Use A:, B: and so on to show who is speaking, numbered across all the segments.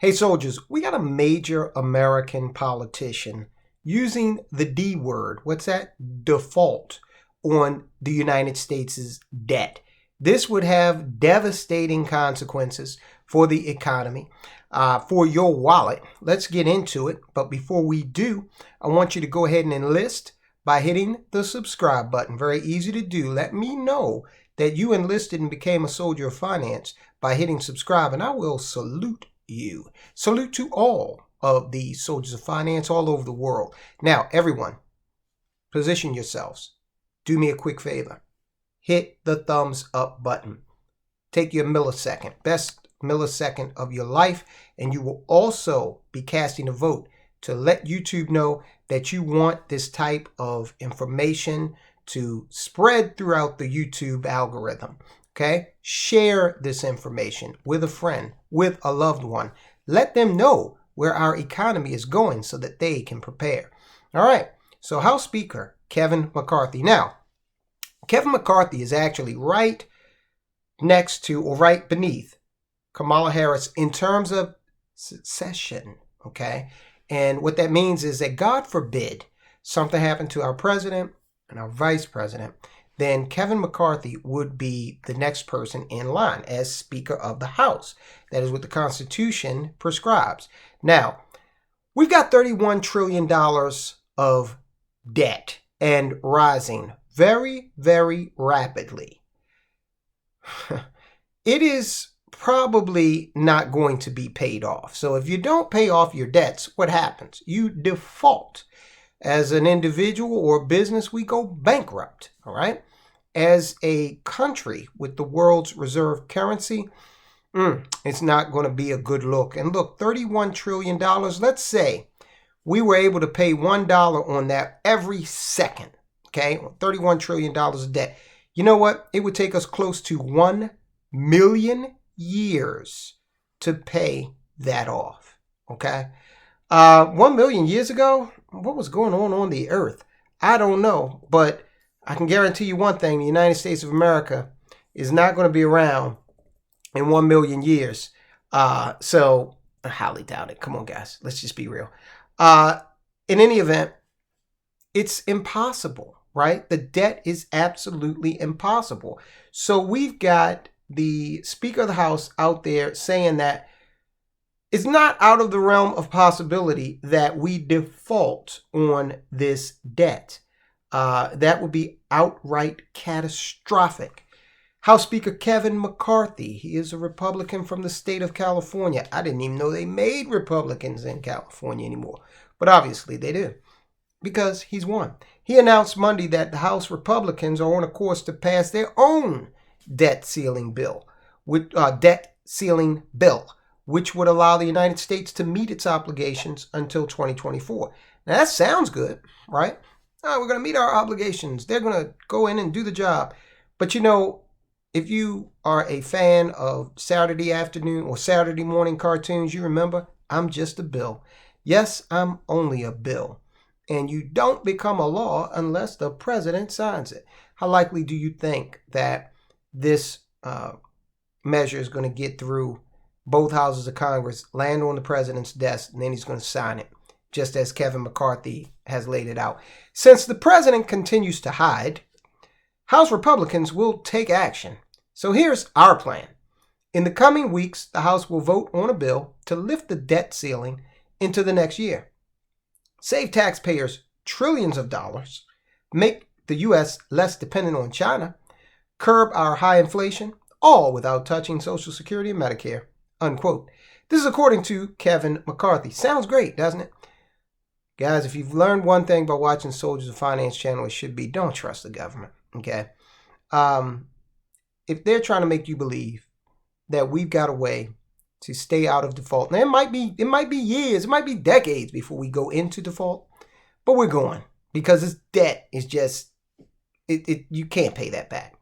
A: Hey soldiers, we got a major American politician using the D word, what's that? Default on the United States' debt. This would have devastating consequences for the economy, for your wallet. Let's get into it. But before we do, I want you to go ahead and enlist by hitting the subscribe button. Very easy to do. Let me know that you enlisted and became a soldier of finance by hitting subscribe, and I will salute you. Salute to all of the soldiers of finance all over the world. Now, everyone, position yourselves. Do me a quick favor. Hit the thumbs up button. Take your millisecond, best millisecond of your life, and you will also be casting a vote to let YouTube know that you want this type of information to spread throughout the YouTube algorithm. Okay? Share this information with a friend, with a loved one. Let them know where our economy is going so that they can prepare. All right. So House Speaker Kevin McCarthy. Now, Kevin McCarthy is actually right next to or right beneath Kamala Harris in terms of succession. Okay? And what that means is that God forbid something happened to our president and our vice president, then Kevin McCarthy would be the next person in line as Speaker of the House. That is what the Constitution prescribes. Now, we've got $31 trillion of debt and rising very, very rapidly. It is probably not going to be paid off. So if you don't pay off your debts, what happens? You default. As an individual or business, we go bankrupt, all right? As a country with the world's reserve currency, it's not going to be a good look. And look, $31 trillion, let's say we were able to pay $1 on that every second, okay? $31 trillion of debt. You know what? It would take us close to 1 million years to pay that off, okay? 1 million years ago, what was going on the earth? I don't know, but I can guarantee you one thing. The United States of America is not going to be around in 1 million years. So I highly doubt it. Come on, guys. Let's just be real. In any event, it's impossible, right? The debt is absolutely impossible. So we've got the Speaker of the House out there saying that it's not out of the realm of possibility that we default on this debt. That would be outright catastrophic. House Speaker Kevin McCarthy, he is a Republican from the state of California. I didn't even know they made Republicans in California anymore, but obviously they do because he's one. He announced Monday that the House Republicans are on a course to pass their own debt ceiling bill, which would allow the United States to meet its obligations until 2024. Now that sounds good, right? Oh, we're going to meet our obligations. They're going to go in and do the job. But you know, if you are a fan of Saturday afternoon or Saturday morning cartoons, you remember, I'm just a bill. Yes, I'm only a bill. And you don't become a law unless the president signs it. How likely do you think that this measure is going to get through both houses of Congress, land on the president's desk, and then he's going to sign it, just as Kevin McCarthy has laid it out? Since the president continues to hide, House Republicans will take action. So here's our plan. In the coming weeks, the House will vote on a bill to lift the debt ceiling into the next year, save taxpayers trillions of dollars, make the U.S. less dependent on China, curb our high inflation, all without touching Social Security and Medicare, unquote. This is according to Kevin McCarthy. Sounds great, doesn't it? Guys, if you've learned one thing by watching Soldiers of Finance channel, it should be don't trust the government, okay? If they're trying to make you believe that we've got a way to stay out of default, now it might be years, it might be decades before we go into default, but we're going because this debt is just, you can't pay that back.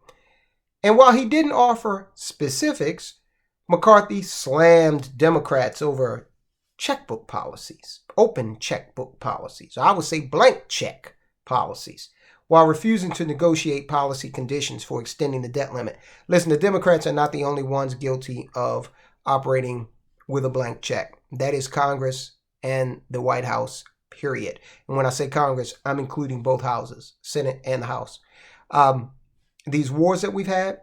A: And while he didn't offer specifics, McCarthy slammed Democrats over checkbook policies, open checkbook policies, or I would say blank check policies, while refusing to negotiate policy conditions for extending the debt limit. Listen, the Democrats are not the only ones guilty of operating with a blank check. That is Congress and the White House, period. And when I say Congress, I'm including both houses, Senate and the House. These wars that we've had,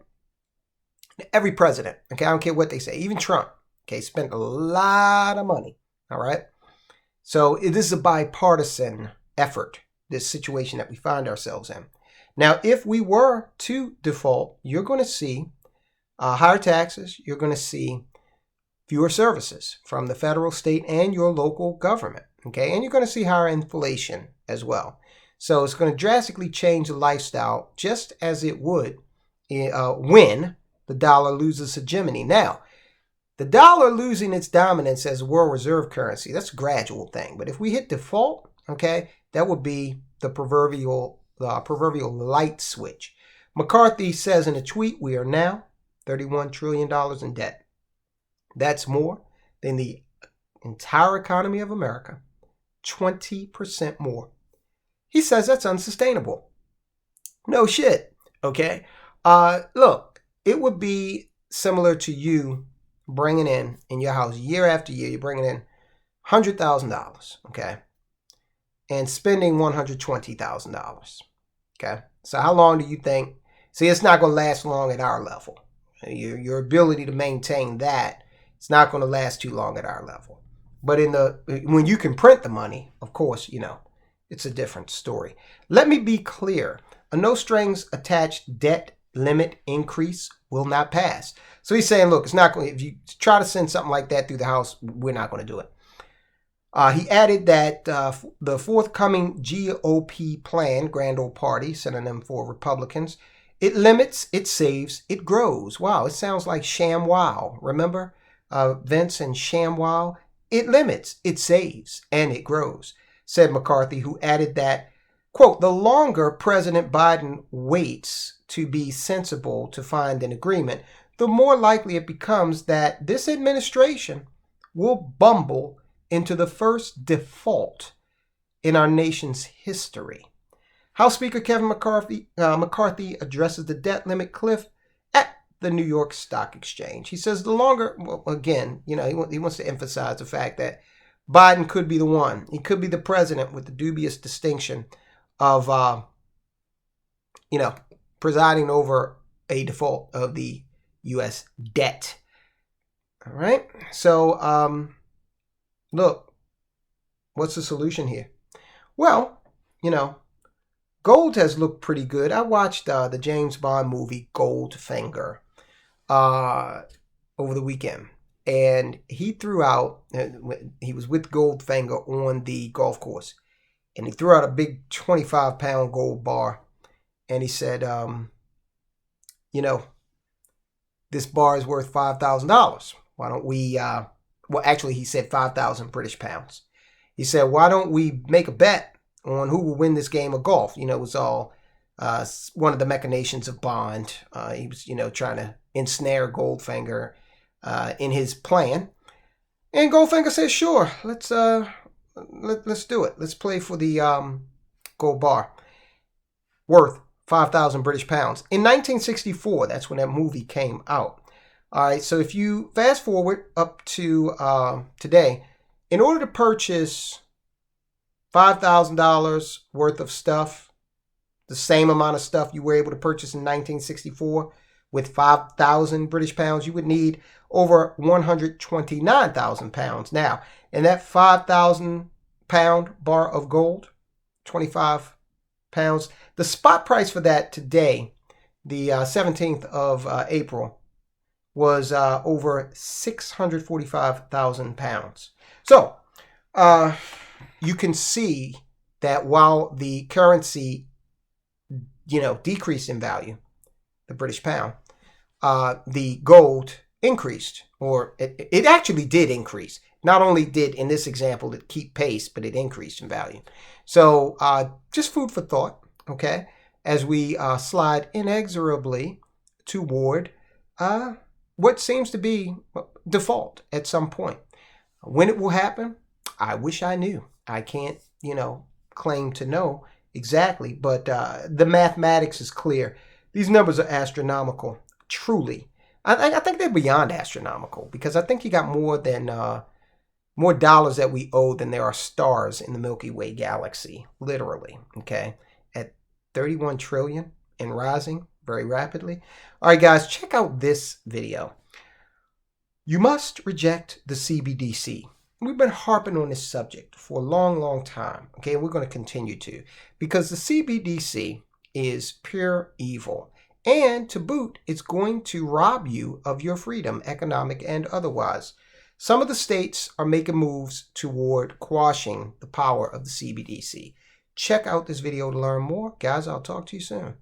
A: every president, okay, I don't care what they say, even Trump, okay, spent a lot of money, all right? So this is a bipartisan effort, this situation that we find ourselves in. Now, if we were to default, you're going to see higher taxes, you're going to see fewer services from the federal, state, and your local government, okay? And you're going to see higher inflation as well. So it's going to drastically change the lifestyle, just as it would when the dollar loses hegemony. Now, the dollar losing its dominance as a world reserve currency, that's a gradual thing. But if we hit default, okay, that would be the proverbial light switch. McCarthy says in a tweet, we are now $31 trillion in debt. That's more than the entire economy of America, 20% more. He says that's unsustainable. No shit, okay? Look, it would be similar to you bringing in your house year after year, you're bringing in $100,000, okay? And spending $120,000, okay? So how long do you think? See, it's not going to last long at our level. Your ability to maintain that, it's not going to last too long at our level. But when you can print the money, of course, it's a different story. Let me be clear. A no strings attached debt limit increase will not pass. So he's saying, look, it's not going. If you try to send something like that through the House, we're not going to do it. He added that the forthcoming GOP plan, Grand Old Party, synonym for Republicans, it limits, it saves, it grows. Wow, it sounds like ShamWow. Remember Vince and ShamWow? It limits, it saves, and it grows, said McCarthy, who added that, quote, the longer President Biden waits to be sensible to find an agreement, the more likely it becomes that this administration will bumble into the first default in our nation's history. House Speaker Kevin McCarthy addresses the debt limit cliff at the New York Stock Exchange. He says the longer, well, again, he wants to emphasize the fact that Biden could be the one. He could be the president with the dubious distinction of, presiding over a default of the U.S. debt. All right. So, look, what's the solution here? Well, gold has looked pretty good. I watched the James Bond movie Goldfinger over the weekend. And he threw out, he was with Goldfinger on the golf course. And he threw out a big 25-pound gold bar. And he said, this bar is worth $5,000. Why don't we, well, actually, he said 5,000 British pounds. He said, why don't we make a bet on who will win this game of golf? It was all one of the machinations of Bond. He was, trying to ensnare Goldfinger in his plan. And Goldfinger says, sure, let's do it. Let's play for the gold bar. Worth 5,000 British pounds. In 1964, that's when that movie came out. All right, so if you fast forward up to today, in order to purchase $5,000 worth of stuff, the same amount of stuff you were able to purchase in 1964 with 5,000 British pounds, you would need over 129,000 pounds. Now, in that 5,000 pound bar of gold, 25 pounds, the spot price for that today, the 17th of April, was over 645,000 pounds. So, you can see that while the currency, decreased in value, the British pound, the gold increased, or it actually did increase. Not only did, in this example, it keep pace, but it increased in value. So just food for thought, okay, as we slide inexorably toward what seems to be default at some point. When it will happen, I wish I knew. I can't, claim to know exactly, but the mathematics is clear. These numbers are astronomical, truly. I think they're beyond astronomical, because I think you got more dollars that we owe than there are stars in the Milky Way galaxy, literally, okay, at 31 trillion and rising very rapidly. All right, guys, check out this video. You must reject the CBDC. We've been harping on this subject for a long, long time, okay? We're going to continue to, because the CBDC is pure evil. And to boot, it's going to rob you of your freedom, economic and otherwise. Some of the states are making moves toward quashing the power of the CBDC. Check out this video to learn more. Guys, I'll talk to you soon.